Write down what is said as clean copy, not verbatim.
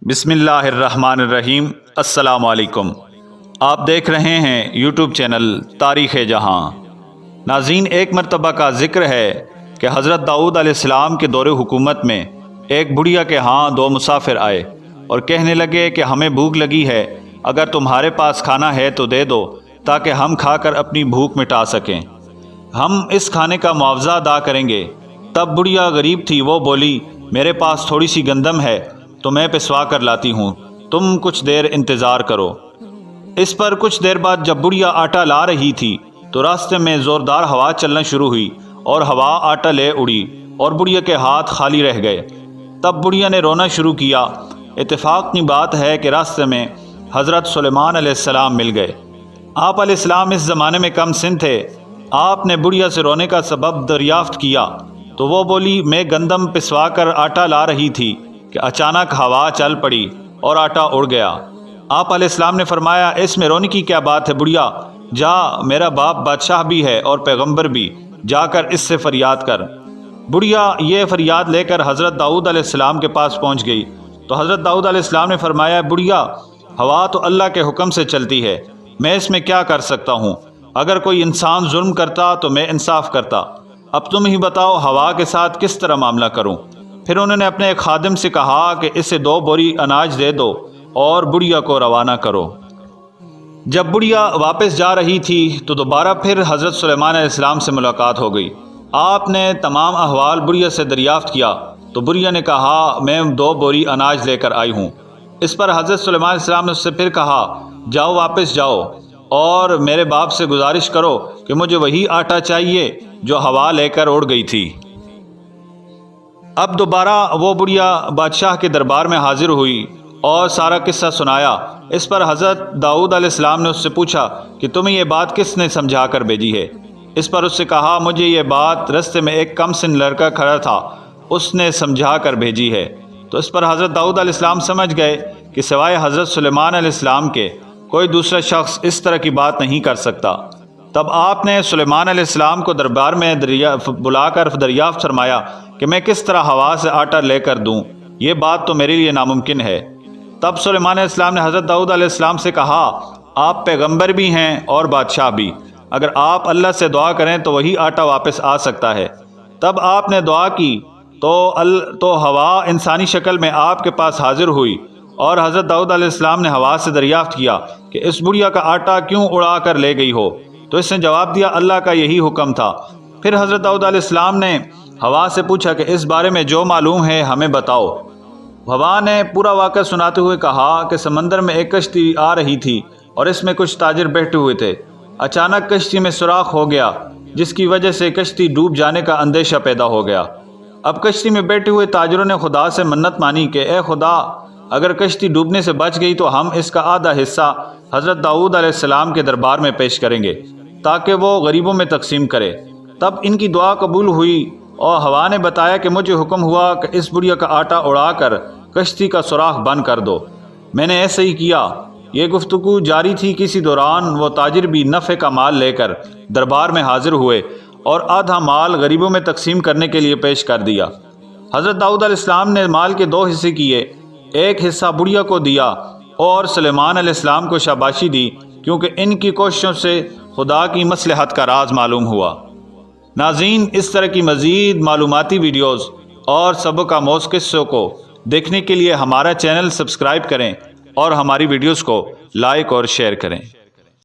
بسم اللہ الرحمن الرحیم۔ السلام علیکم۔ آپ دیکھ رہے ہیں یوٹیوب چینل تاریخ جہاں۔ ناظرین، ایک مرتبہ کا ذکر ہے کہ حضرت داؤد علیہ السلام کے دور حکومت میں ایک بڑھیا کے ہاں دو مسافر آئے اور کہنے لگے کہ ہمیں بھوک لگی ہے، اگر تمہارے پاس کھانا ہے تو دے دو تاکہ ہم کھا کر اپنی بھوک مٹا سکیں، ہم اس کھانے کا معاوضہ ادا کریں گے۔ تب بڑھیا غریب تھی، وہ بولی میرے پاس تھوڑی سی گندم ہے تو میں پسوا کر لاتی ہوں، تم کچھ دیر انتظار کرو۔ اس پر کچھ دیر بعد جب بڑھیا آٹا لا رہی تھی تو راستے میں زوردار ہوا چلنا شروع ہوئی اور ہوا آٹا لے اڑی اور بڑھیا کے ہاتھ خالی رہ گئے۔ تب بڑھیا نے رونا شروع کیا۔ اتفاق کی بات ہے کہ راستے میں حضرت سلیمان علیہ السلام مل گئے۔ آپ علیہ السلام اس زمانے میں کم سن تھے۔ آپ نے بڑھیا سے رونے کا سبب دریافت کیا تو وہ بولی میں گندم پسوا کر آٹا لا رہی تھی کہ اچانک ہوا چل پڑی اور آٹا اڑ گیا۔ آپ علیہ السلام نے فرمایا اس میں رونے کی کیا بات ہے بڑھیا، جا، میرا باپ بادشاہ بھی ہے اور پیغمبر بھی، جا کر اس سے فریاد کر۔ بڑھیا یہ فریاد لے کر حضرت داؤد علیہ السلام کے پاس پہنچ گئی تو حضرت داؤد علیہ السلام نے فرمایا بڑھیا، ہوا تو اللہ کے حکم سے چلتی ہے، میں اس میں کیا کر سکتا ہوں؟ اگر کوئی انسان ظلم کرتا تو میں انصاف کرتا، اب تم ہی بتاؤ ہوا کے ساتھ کس طرح معاملہ کروں؟ پھر انہوں نے اپنے ایک خادم سے کہا کہ اسے 2 بوری اناج دے دو اور بڑھیا کو روانہ کرو۔ جب بڑھیا واپس جا رہی تھی تو دوبارہ پھر حضرت سلیمان علیہ السلام سے ملاقات ہو گئی۔ آپ نے تمام احوال بڑھیا سے دریافت کیا تو بڑھیا نے کہا میں 2 بوری اناج لے کر آئی ہوں۔ اس پر حضرت سلیمان علیہ السلام نے اس سے پھر کہا جاؤ، واپس جاؤ اور میرے باپ سے گزارش کرو کہ مجھے وہی آٹا چاہیے جو ہوا لے کر اڑ گئی تھی۔ اب دوبارہ وہ بڑھیا بادشاہ کے دربار میں حاضر ہوئی اور سارا قصہ سنایا۔ اس پر حضرت داؤد علیہ السلام نے اس سے پوچھا کہ تمہیں یہ بات کس نے سمجھا کر بھیجی ہے؟ اس پر اس سے کہا مجھے یہ بات رستے میں ایک کم سن لڑکا کھڑا تھا، اس نے سمجھا کر بھیجی ہے۔ تو اس پر حضرت داؤد علیہ السلام سمجھ گئے کہ سوائے حضرت سلیمان علیہ السلام کے کوئی دوسرا شخص اس طرح کی بات نہیں کر سکتا۔ تب آپ نے سلیمان علیہ السلام کو دربار میں بلا کر دریافت فرمایا کہ میں کس طرح ہوا سے آٹا لے کر دوں، یہ بات تو میرے لیے ناممکن ہے۔ تب سلیمان علیہ السلام نے حضرت داؤد علیہ السلام سے کہا آپ پیغمبر بھی ہیں اور بادشاہ بھی، اگر آپ اللہ سے دعا کریں تو وہی آٹا واپس آ سکتا ہے۔ تب آپ نے دعا کی تو ہوا انسانی شکل میں آپ کے پاس حاضر ہوئی اور حضرت داؤد علیہ السلام نے ہوا سے دریافت کیا کہ اس بڑھیا کا آٹا کیوں اڑا کر لے گئی ہو؟ تو اس نے جواب دیا اللہ کا یہی حکم تھا۔ پھر حضرت داؤد علیہ السلام نے ہوا سے پوچھا کہ اس بارے میں جو معلوم ہے ہمیں بتاؤ۔ ہوا نے پورا واقعہ سناتے ہوئے کہا کہ سمندر میں ایک کشتی آ رہی تھی اور اس میں کچھ تاجر بیٹھے ہوئے تھے۔ اچانک کشتی میں سوراخ ہو گیا جس کی وجہ سے کشتی ڈوب جانے کا اندیشہ پیدا ہو گیا۔ اب کشتی میں بیٹھے ہوئے تاجروں نے خدا سے منت مانی کہ اے خدا، اگر کشتی ڈوبنے سے بچ گئی تو ہم اس کا آدھا حصہ حضرت داؤد علیہ السلام کے دربار میں پیش کریں گے تاکہ وہ غریبوں میں تقسیم کرے۔ تب ان کی دعا قبول ہوئی اور ہوا نے بتایا کہ مجھے حکم ہوا کہ اس بڑھیا کا آٹا اڑا کر کشتی کا سوراخ بند کر دو، میں نے ایسے ہی کیا۔ یہ گفتگو جاری تھی، کسی دوران وہ تاجر بھی نفع کا مال لے کر دربار میں حاضر ہوئے اور آدھا مال غریبوں میں تقسیم کرنے کے لیے پیش کر دیا۔ حضرت داؤد علیہ السلام نے مال کے 2 حصے کیے، ایک حصہ بڑھیا کو دیا اور سلیمان علیہ السلام کو شاباشی دی کیونکہ ان کی کوششوں سے خدا کی مصلحت کا راز معلوم ہوا۔ ناظرین، اس طرح کی مزید معلوماتی ویڈیوز اور سبق آموز قصوں کو دیکھنے کے لیے ہمارا چینل سبسکرائب کریں اور ہماری ویڈیوز کو لائک اور شیئر کریں۔